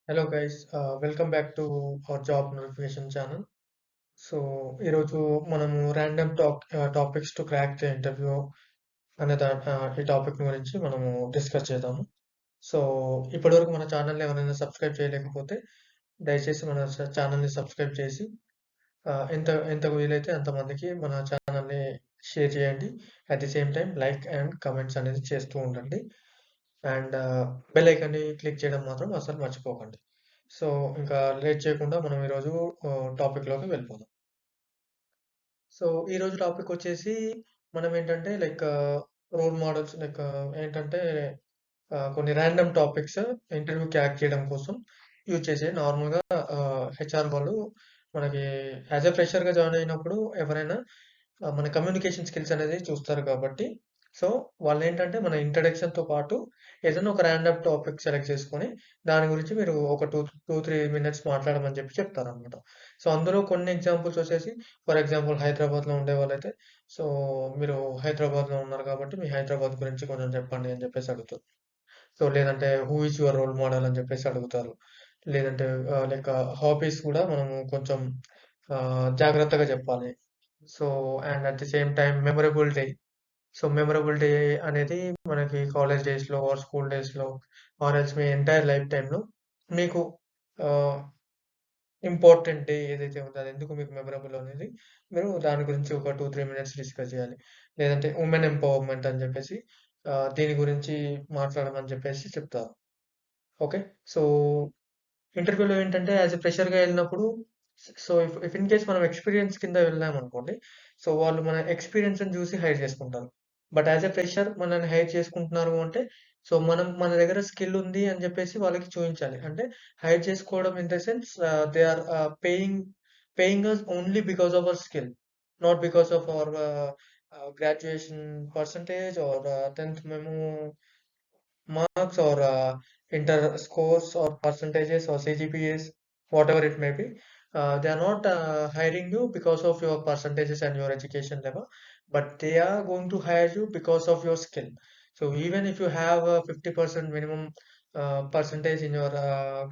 Hello guys welcome back to our job notification channel. So ఈరోజు మనము random topics to crack the interview ఈ topic గురించి మనము discuss చేద్దాము. సో ఇప్పటివరకు మన ఛానల్ని ఎవరైనా సబ్స్క్రైబ్ చేయలేకపోతే దయచేసి మన ఛానల్ని సబ్స్క్రైబ్ చేసి ఎంతకు వీలైతే అంతమందికి మన ఛానల్ని షేర్ చేయండి. At the same time like and comments అనేది చేస్తూ ఉండండి. అండ్ బెల్ ఐకాన్ని క్లిక్ చేయడం మాత్రం అస్సలు మర్చిపోకండి. సో ఇంకా లేట్ చేయకుండా మనం ఈరోజు టాపిక్‌లోకి వెళ్ళిపోదాం. సో ఈరోజు టాపిక్ వచ్చేసి మనం ఏంటంటే రోల్ మోడల్స్ ఏంటంటే కొన్ని ర్యాండమ్ టాపిక్స్ ఇంటర్వ్యూ క్రాక్ చేయడం కోసం యూజ్ చేసే నార్మల్‌గా హెచ్ఆర్ వాళ్ళు మనకి యాస్ ఎ ఫ్రెషర్‌గా జాయిన్ అయినప్పుడు ఎవరైనా మన కమ్యూనికేషన్ స్కిల్స్ అనేది చూస్తారు కాబట్టి, సో వాళ్ళేంటంటే మన ఇంట్రడక్షన్‌తో పాటు ఏదైనా ఒక ర్యాండమ్ టాపిక్ సెలెక్ట్ చేసుకొని, దాని గురించి మీరు ఒక 3 మినిట్స్ మాట్లాడమని చెప్తారనమాట. సో అందులో కొన్ని ఎగ్జాంపుల్స్ వచ్చేసి ఫర్ ఎగ్జాంపుల్ హైదరాబాద్‌లో ఉండేవాళ్ళైతే, సో మీరు హైదరాబాద్‌లో ఉన్నారు కాబట్టి, మీ హైదరాబాద్ గురించి కొంచెం చెప్పండి అని చెప్పేసి అడుగుతారు. సో లేదంటే who is your role model అని చెప్పేసి అడుగుతారు. లేదంటే హాబీస్ కూడా మనము కొంచెం జాగ్రత్తగా చెప్పాలి. So and at the same time memorable day. So memorable day అనేది మనకి కాలేజ్ డేస్‌లో ఆర్ స్కూల్ డేస్‌లో or else me entire life టైమ్‌లో మీకు ఆహ్, ఇంపార్టెంట్ డే ఏదైతే ఉందో అది ఎందుకు మీకు మెమరబుల్ అనేది మీరు దాని గురించి ఒక 2, 3 మినిట్స్ డిస్కస్ చేయాలి. లేదంటే వుమెన్ ఎంపవర్‌మెంట్ అని చెప్పేసి దీని గురించి మాట్లాడమని చెప్పేసి చెప్తారు. ఓకే. సో ఇంటర్వ్యూలో ఏంటంటే యాస్ ఎ ఫ్రెషర్‌గా ఎళ్ళినప్పుడు సో ఇఫ్ ఇన్ కేస్ మనం ఎక్స్‌పీరియన్స్ కింద వెళ్ళామనుకోండి. సో వాళ్ళు మన ఎక్స్‌పీరియన్స్‌ని చూసి హైర్ చేసుకుంటారు. బట్ యాస్ ఎ ఫ్రెషర్ మనల్ని హైర్ చేసుకుంటున్నారు అంటే సో మనం మన దగ్గర స్కిల్ ఉంది అని చెప్పేసి వాళ్ళకి చూయించాలి. అంటే హైర్ చేసుకోవడం in the sense they are paying us only because of our skill. Not because of our graduation percentage or 10th memo marks or inter scores or percentages or CGPAs, whatever it may be. They are not hiring you because of your percentages and your education level, but they are going to hire you because of your skill. So even if you have a 50% minimum percentage in your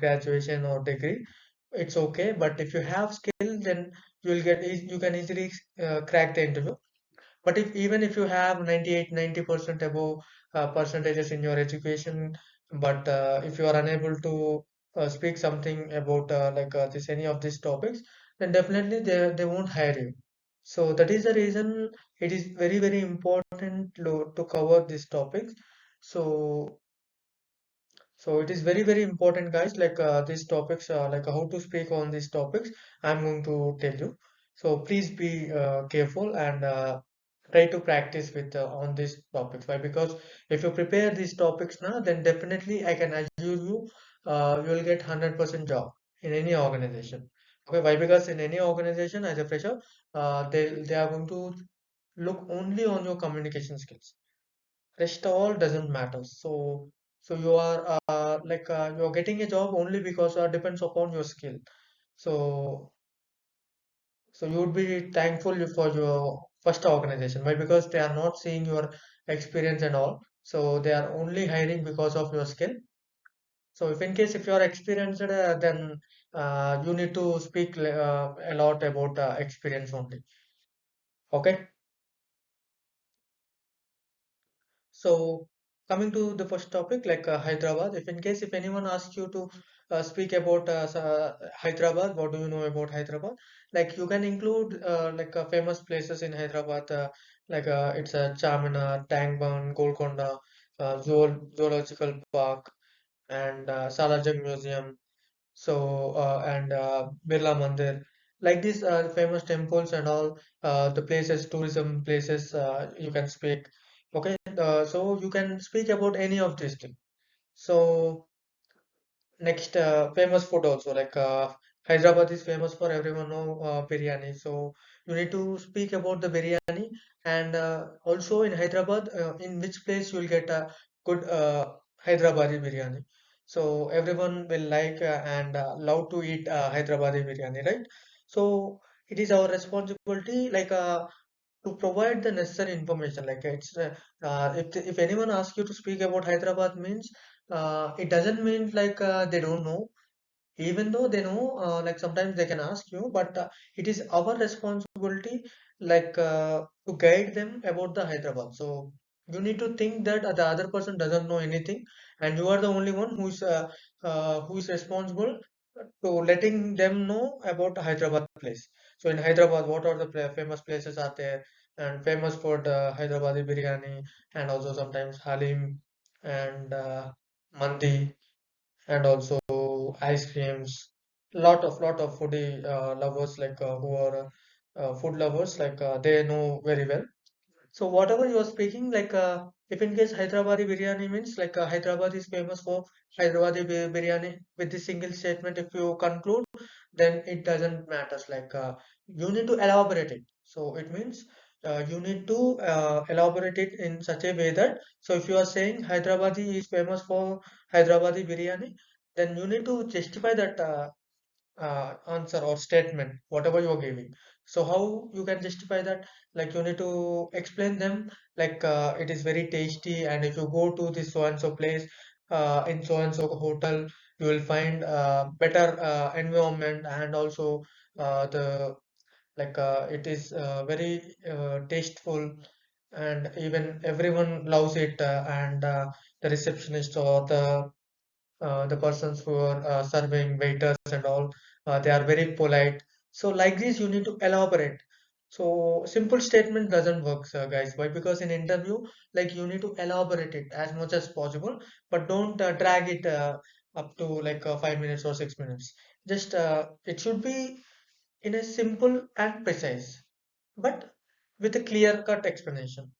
graduation or degree, it's okay. But if you have skill, then you can easily crack the interview. But if even if you have 98, 90% above percentages in your education, but if you are unable to speak something about this any of these topics, then definitely they won't hire you. So that is the reason it is very important to cover these topics. So so it is very important, guys. These topics, how to speak on these topics. I'm going to tell you. So please be careful and try to practice with on these topics. Why? Because if you prepare these topics now, then definitely I can assure you, you will get 100% job in any organization. Okay, why? Because in any organization, as a fresher, they are going to look only on your communication skills. Rest all doesn't matter. So you are you're getting a job only because depends upon your skill. So so you would be thankful for your first organization. Why? Because they are not seeing your experience and all. So they are only hiring because of your skill. So if in case if you are experienced, then you need to speak a lot about experience only. Okay. So coming to the first topic, Hyderabad, if in case if anyone asks you to speak about Hyderabad, what do you know about Hyderabad? Like you can include famous places in Hyderabad, it's Charminar, Tangban, Golconda, Zoological Park, and Salarjung Museum. So and Birla Mandir, like these famous temples and all the places, tourism places you can speak. Okay, so you can speak about any of these things. So next, famous food also Hyderabad is famous for everyone know biryani. So you need to speak about the biryani and also in Hyderabad, in which place you will get a good Hyderabadi biryani. So everyone will like and love to eat Hyderabadi biryani, right? So it is our responsibility to provide the necessary information. If anyone asks you to speak about Hyderabad means it doesn't mean they don't know. even though they know, like sometimes they can ask you, but it is our responsibility, like to guide them about the Hyderabad. So you need to think that the other person doesn't know anything, and you are the only one who is responsible to letting them know about Hyderabad place. So in Hyderabad, what are the famous places are there, and famous for the Hyderabadi biryani, and also sometimes halim and mandi, and also ice creams. Lot of foodie lovers, like who are food lovers, like they know very well. So whatever you are speaking, like if in case Hyderabadi biryani means, like Hyderabad is famous for Hyderabadi biryani, with this single statement, if you conclude, then it doesn't matter. Like you need to elaborate it. So it means you need to elaborate it in such a way that, so if you are saying Hyderabadi is famous for Hyderabadi biryani, then you need to justify that answer or statement, whatever you are giving. So how you can justify that? Like you need to explain them, like it is very tasty, and if you go to this so and so place, in so and so hotel, you will find better environment, and also the like it is very tasteful, and even everyone loves it, and the receptionist or the persons who are serving, waiters and all, they are very polite. So like this, you need to elaborate. So simple statement doesn't work, guys. Why? Because in interview, like you need to elaborate it as much as possible, but don't drag it up to like 5 minutes or 6 minutes. Just it should be in a simple and precise, but with a clear cut explanation.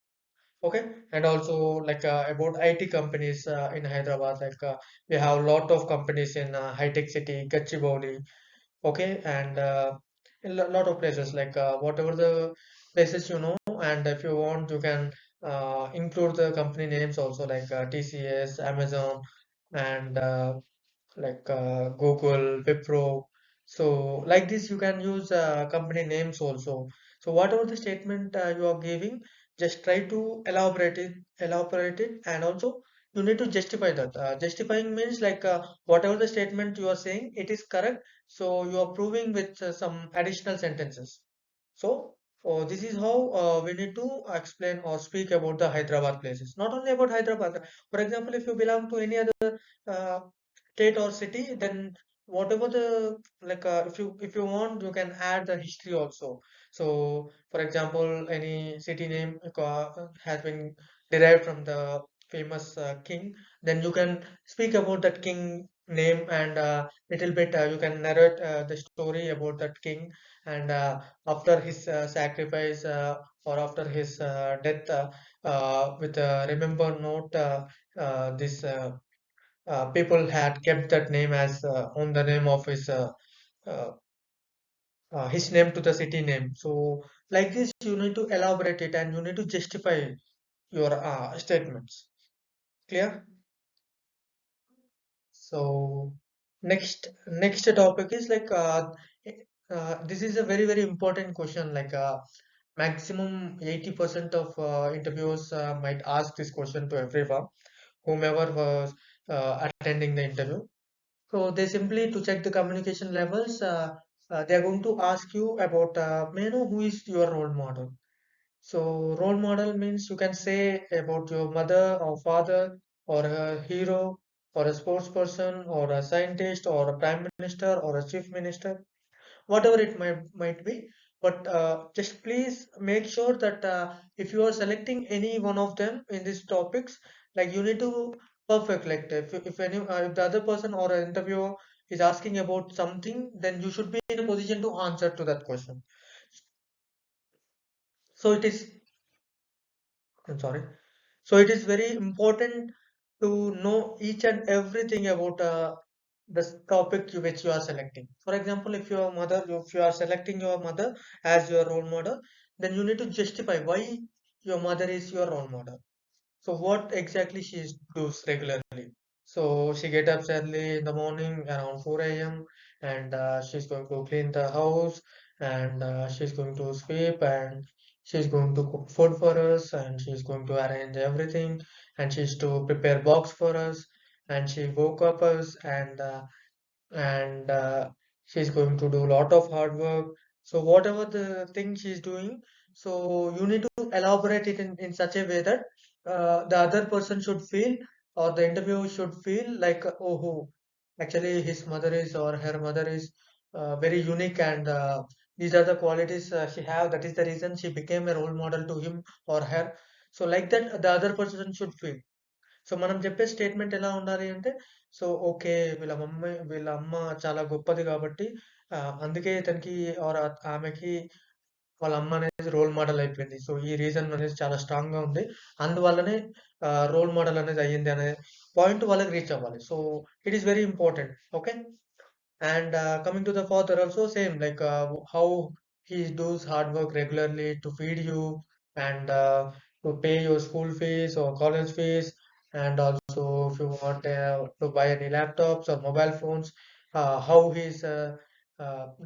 Okay, and also like about IT companies in Hyderabad, like we have a lot of companies in high tech city, Gachibowli. Okay, and in a lot of places, like whatever the places you know, and if you want, you can include the company names also, like TCS, Amazon, and like Google, Wipro. So like this, you can use company names also. So whatever the statement you are giving, just try to elaborate it, and also you need to justify that. Justifying means, like whatever the statement you are saying, it is correct. So you are proving with some additional sentences. So this is how we need to explain or speak about the Hyderabad places. Not only about Hyderabad. For example, if you belong to any other uh, state or city, then whatever the, like if you want, you can add the history also. So for example, any city name has been derived from the famous king, then you can speak about that king name, and little bit you can narrate the story about that king, and after his sacrifice, or after his death, with a remember note, this people had kept that name as on the name of uh, his name to the city name. So like this, you need to elaborate it, and you need to justify your statements. Clear? So next topic is like this is a very important question. Like maximum 80% of interviewers might ask this question to everyone, whomever was attending the interview. So they simply, to check the communication levels, they are going to ask you about, may I know who is your role model? So role model means you can say about your mother or father, or a hero, or a sports person, or a scientist, or a prime minister, or a chief minister, whatever it might be. But just please make sure that if you are selecting any one of them in these topics, like you need to perfect. Like if the other person or an interviewer is asking about something, then you should be in a position to answer to that question. So it is, I'm sorry. So it is very important to know each and everything about the topic which you are selecting. For example, if you are selecting your mother as your role model, then you need to justify why your mother is your role model. So what exactly does regularly? So she get up early in the morning around 4 a.m., and she's going to clean the house, and she's going to sweep, and she's going to cook food for us, and she's going to arrange everything, and she's to prepare box for us, and she woke up us, and and she's going to do a lot of hard work. So whatever the thing she's doing, so you need to elaborate it in such a way that the other person should feel, or the interviewer should feel like, oh, actually his mother is or her mother is very unique, and these are the qualities she have. That is the reason she became a role model to him or her. So like that, the other person should feel. So మనం చెప్పే statement ఎలా ఉండాలి అంటే, so okay, వీళ్ళ అమ్మ చాలా గొప్పది కాబట్టి అందుకే ఇతనికి ఆర్ ఆమెకి వాళ్ళ అమ్మ అనేది రోల్ మోడల్ అయిపోయింది. సో ఈ రీజన్ అనేది చాలా స్ట్రాంగ్‌గా ఉంది. అందువల్లనే రోల్ మోడల్ అనేది అయ్యింది అనే పాయింట్ వాళ్ళకి రీచ్ అవ్వాలి. So it is very important. Okay. And coming to the father also same, like how he does hard work regularly to feed you, and to pay your school fees or college fees, and also if you want to buy any laptops or mobile phones, how he's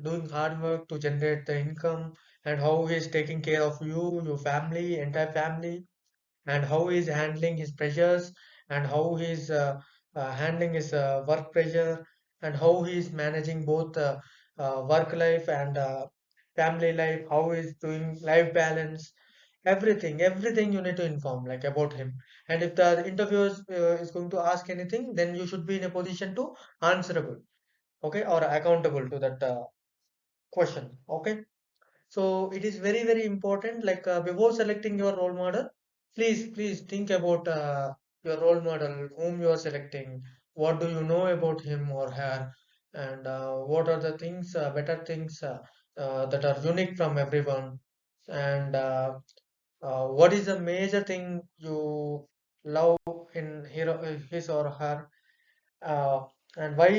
doing hard work to generate the income, and how he's taking care of you, your family, entire family, and how he's handling his pressures, and how he's handling his work pressure, and how he's managing both work life and family life, how he's doing life balance, everything you need to inform like about him. And if the interviewer is going to ask anything, then you should be in a position to answerable, okay, or accountable to that question. Okay. So it is very, very important. Like before selecting your role model, please think about your role model, whom you are selecting. What do you know about him or her, and what are the things, better things that are unique from everyone, and what is the major thing you love in his or her, uh, and why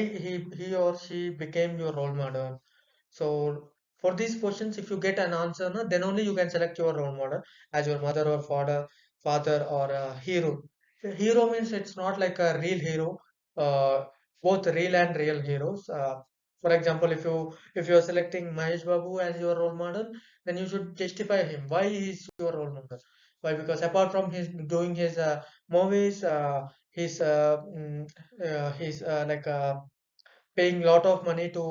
he or she became your role model. So for these questions, if you get an answer, no, then only you can select your role model as your mother or father or a hero. A hero means it's not like a real hero. Uh, Both real and real heroes. For example, if you are selecting Mahesh Babu as your role model, then you should justify him. Why he is your role model? Why? Because apart from his doing his movies, he's like paying lot of money to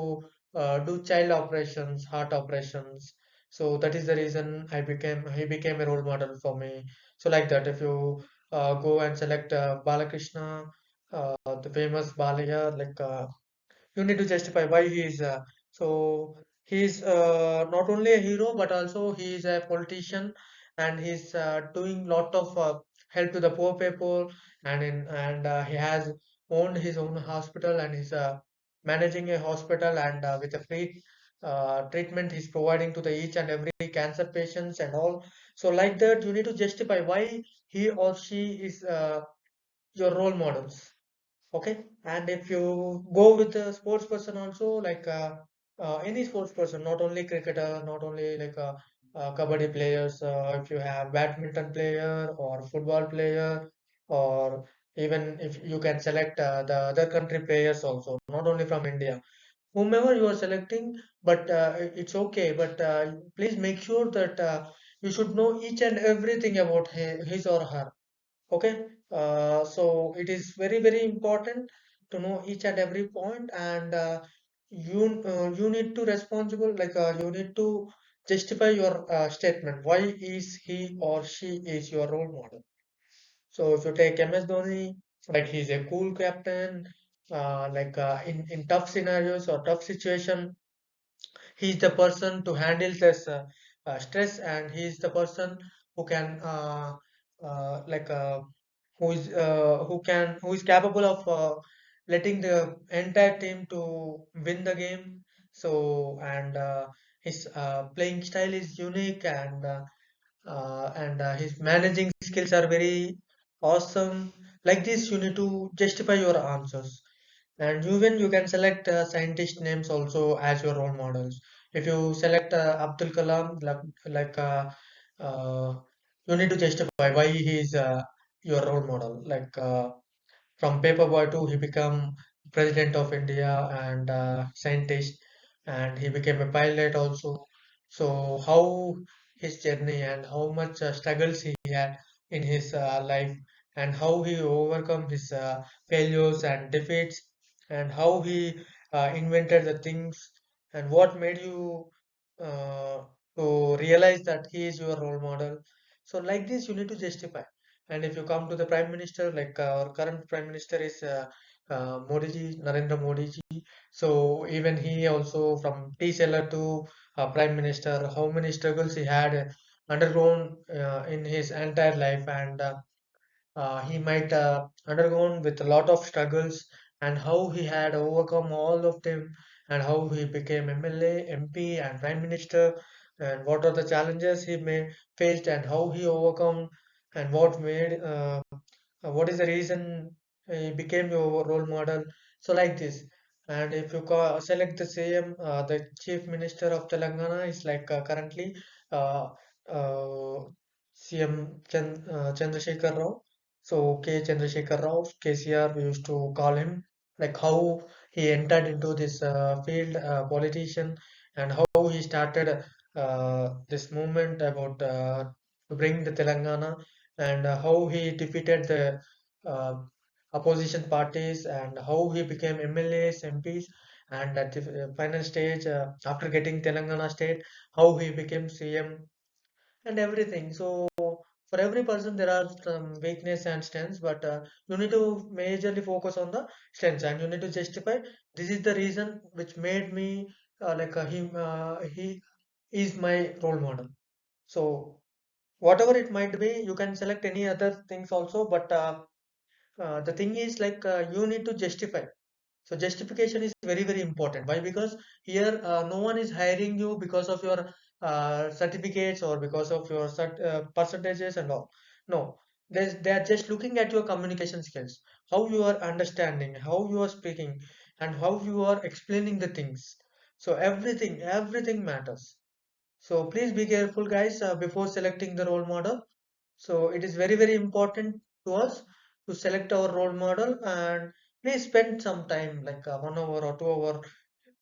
do child operations, heart operations. So that is the reason he became a role model for me. So like that, if you go and select Balakrishna, the famous Balaya, like you need to justify why he is. So he's not only a hero, but also he is a politician, and he's doing lot of help to the poor people, and he has owned his own hospital, and he's managing a hospital, and with a free treatment he's providing to the each and every cancer patients and all. So like that, you need to justify why he or she is your role models. Okay, and if you go with a sports person also, like any sports person, not only cricketer, not only like kabaddi players, if you have badminton player or football player, or even if you can select the other country players also, not only from India, whomever you are selecting, but it's okay, but please make sure that you should know each and everything about his or her. Okay, so it is very, very important to know each and every point, and you need to responsible, like you need to justify your statement. Why is he or she is your role model? So if you take MS Dhoni, like he's a cool captain, like in tough scenarios or tough situation, he's the person to handle this stress, and he's the person who can like who is capable of letting the entire team to win the game. So and his playing style is unique, and his managing skills are very awesome. Like this, you need to justify your answers. And even you can select scientist names also as your role models. If you select Abdul Kalam, uh, you need to justify why he is your role model. Like from paperboy to he become president of India and scientist, and he became a pilot also. So how his journey and how much struggles he had in his life, and how he overcome his failures and defeats, and how he invented the things, and what made you uh, to realize that he is your role model. So like this, you need to justify. And if you come to the prime minister, like our current prime minister is Modi ji, Narendra Modi ji. So even he also from tea seller to prime minister, how many struggles he had undergone in his entire life, and he might undergone with a lot of struggles, and how he had overcome all of them, and how he became MLA, MP, and Prime Minister, and what are the challenges he may faced, and how he overcome, and what is the reason he became your role model. So like this. And if you select the same, the Chief Minister of Telangana is like currently uh, CM Chandrasekhar Rao. So K. Chandrasekhar Rao, KCR, we used to call him, like how he entered into this field, politician, and how he started this movement about to bring the Telangana, and how he defeated the uh, opposition parties, and how he became MLAs, MPs, and at the final stage, after getting Telangana state, how he became CM and everything. So for every person there are some weakness and strengths, but you need to majorly focus on the strengths, and you need to justify this is the reason which made me he is my role model. So whatever it might be, you can select any other things also, but the thing is like you need to justify. So justification is very, very important. Why? Because here no one is hiring you because of your certificates or because of your percentages and all. No, they are just looking at your communication skills, how you are understanding, how you are speaking, and how you are explaining the things. So everything matters. So please be careful, guys, before selecting the role model. So it is very, very important to us to select our role model, and please spend some time, like 1 hour or 2 hour.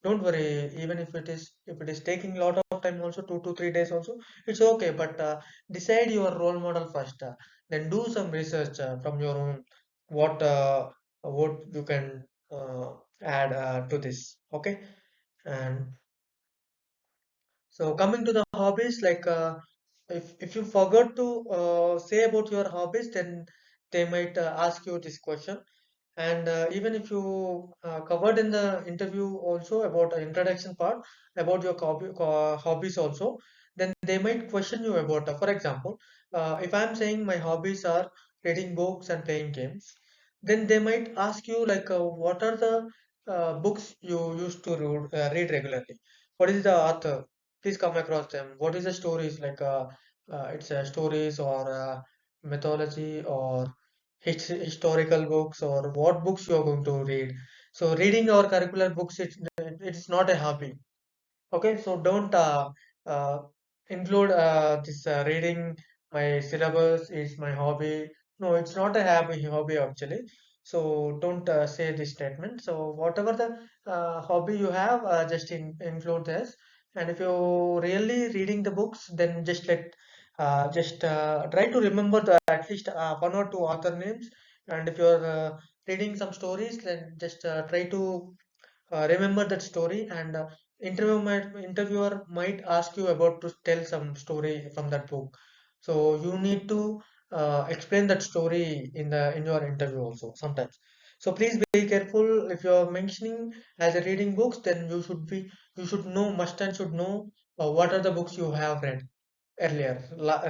Don't worry, even if it is taking a lot of time, also 2 to 3 days also, it's okay. But decide your role model first. Then do some research from your own. What you can add to this. Okay, and so coming to the hobbies, like if you forgot to say about your hobbies, then they might ask you this question. And even if you covered in the interview also about the introduction part about your hobbies also, then they might question you about, for example, if I'm saying my hobbies are reading books and playing games, then they might ask you like, what are the books you used to read regularly? What is the author? Please come across them. What is the stories like? It's stories or mythology or historical books, or what books you are going to read. So reading our curricular books, it's not a hobby. Okay, so don't uh, include this reading my syllabus is my hobby. No, it's not a hobby actually. So don't say this statement. So whatever the hobby you have, just include this. And if you're really reading the books, then just try to remember at least 1 or 2 author names. And if you're reading some stories, then just try to remember that story, and interviewer might ask you about to tell some story from that book. So you need to explain that story in your interview also sometimes. So please be careful. If you are mentioning as a reading books, then you should know, must and should know what are the books you have read earlier,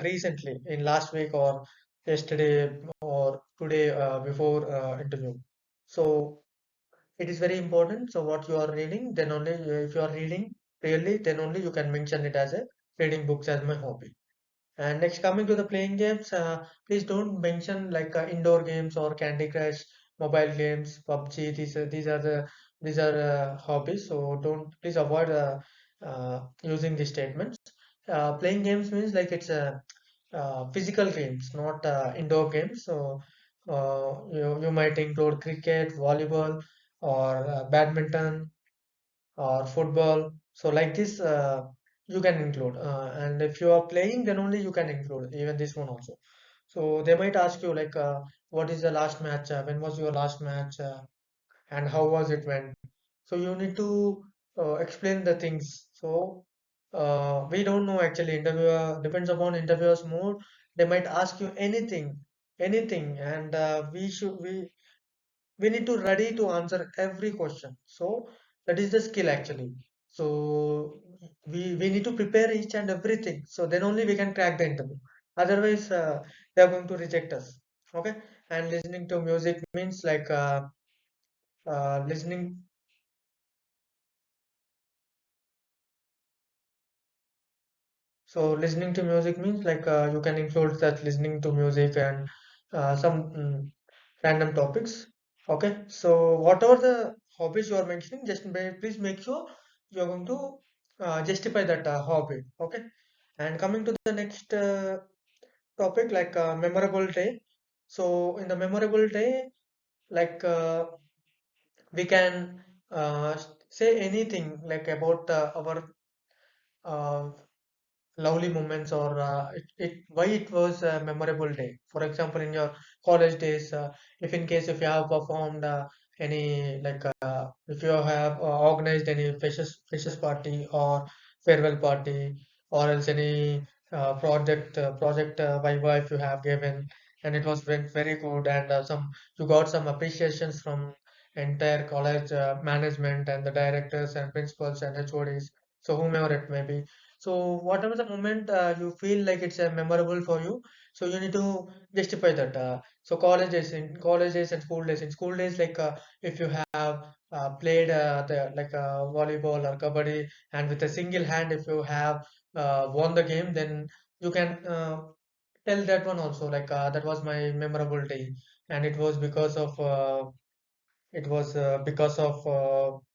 recently, in last week or yesterday or today, before interview. So it is very important. So what you are reading, then only if you are reading really, then only you can mention it as a reading books as my hobby. And next, coming to the playing games, please don't mention like indoor games or Candy Crush, mobile games, PUBG. These are hobbies. So don't, please avoid using these statements. Playing games means like it's a physical games, not indoor games. So you might include cricket, volleyball, or badminton, or football. So like this, you can include. And if you are playing, then only you can include even this one also. So they might ask you like, what is the last match? When was your last match? And how was it went? So you need to explain the things. So we don't know actually. Interviewer depends upon interviewer's mood. They might ask you anything, anything, and we need to ready to answer every question. So that is the skill actually. So we need to prepare each and everything. So then only we can crack the interview. Otherwise, they are going to reject us. Okay. And listening to music means like listening. So listening to music means like you can include that listening to music and some random topics. Okay. So whatever the hobbies you are mentioning, just please make sure you are going to justify that hobby. Okay. And coming to the next topic, like memorable day. So in the memorable day, like we can say anything like about our uh, lovely moments or why it was a memorable day. For example, in your college days, if in case if you have performed any like if you have organized any freshers party or farewell party or else any project viva if you have given, and it was went very good, and some you got some appreciations from entire college management and the directors and principals and HODs, so whomever it may be. So whatever the moment you feel like it's memorable for you, so you need to justify that. So college days and school days. In school days, like if you have played the like volleyball or kabaddi, and with a single hand, if you have won the game, then you can tell that one also. Like that was my memorable day, and it was because of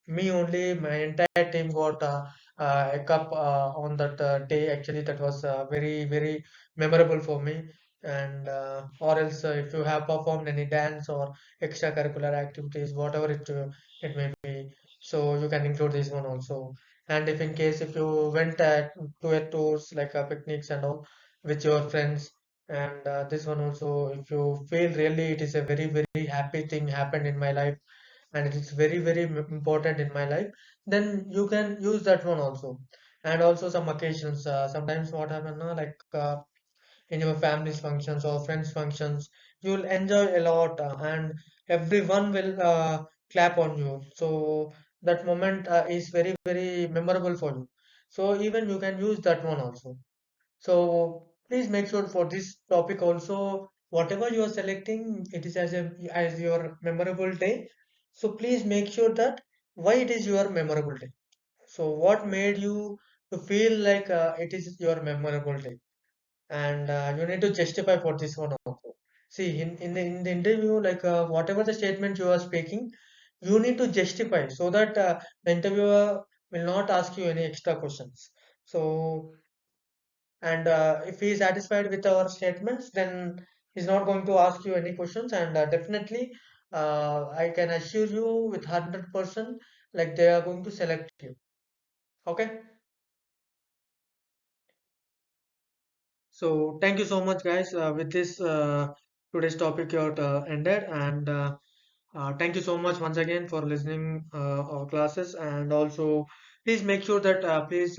me only. My entire team got a cup on that day. Actually, that was very memorable for me. And or else, if you have performed any dance or extracurricular activities, whatever it may be, so you can include this one also. And if in case if you went to a tours like picnics and all with your friends, and this one also, if you feel really it is a very happy thing happened in my life and it is very important in my life, then you can use that one also. And also some occasions, sometimes what happen like in your family's functions or friends functions, you'll enjoy a lot, and everyone will clap on you. So that moment is very memorable for you. So even you can use that one also. So please make sure for this topic also, whatever you are selecting, it is as your memorable day. So please make sure that why it is your memorable day. So what made you to feel like it is your memorable day, and you need to justify for this one also. See, in the interview, like whatever the statement you are speaking, you need to justify so that the interviewer will not ask you any extra questions. So and if he is satisfied with our statements, then he's not going to ask you any questions. And definitely, I can assure you with 100%, like they are going to select you. Okay. So thank you so much, guys. With this, today's topic got ended, and thank you so much once again for listening our classes, and also please make sure that please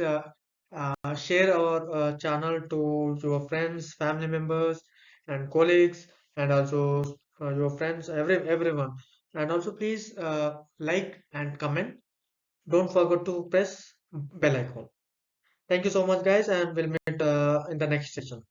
share our channel to your friends, family members, and colleagues, and also your friends, everyone. And also please like and comment. Don't forget to press bell icon. Thank you so much, guys, and we'll meet in the next session.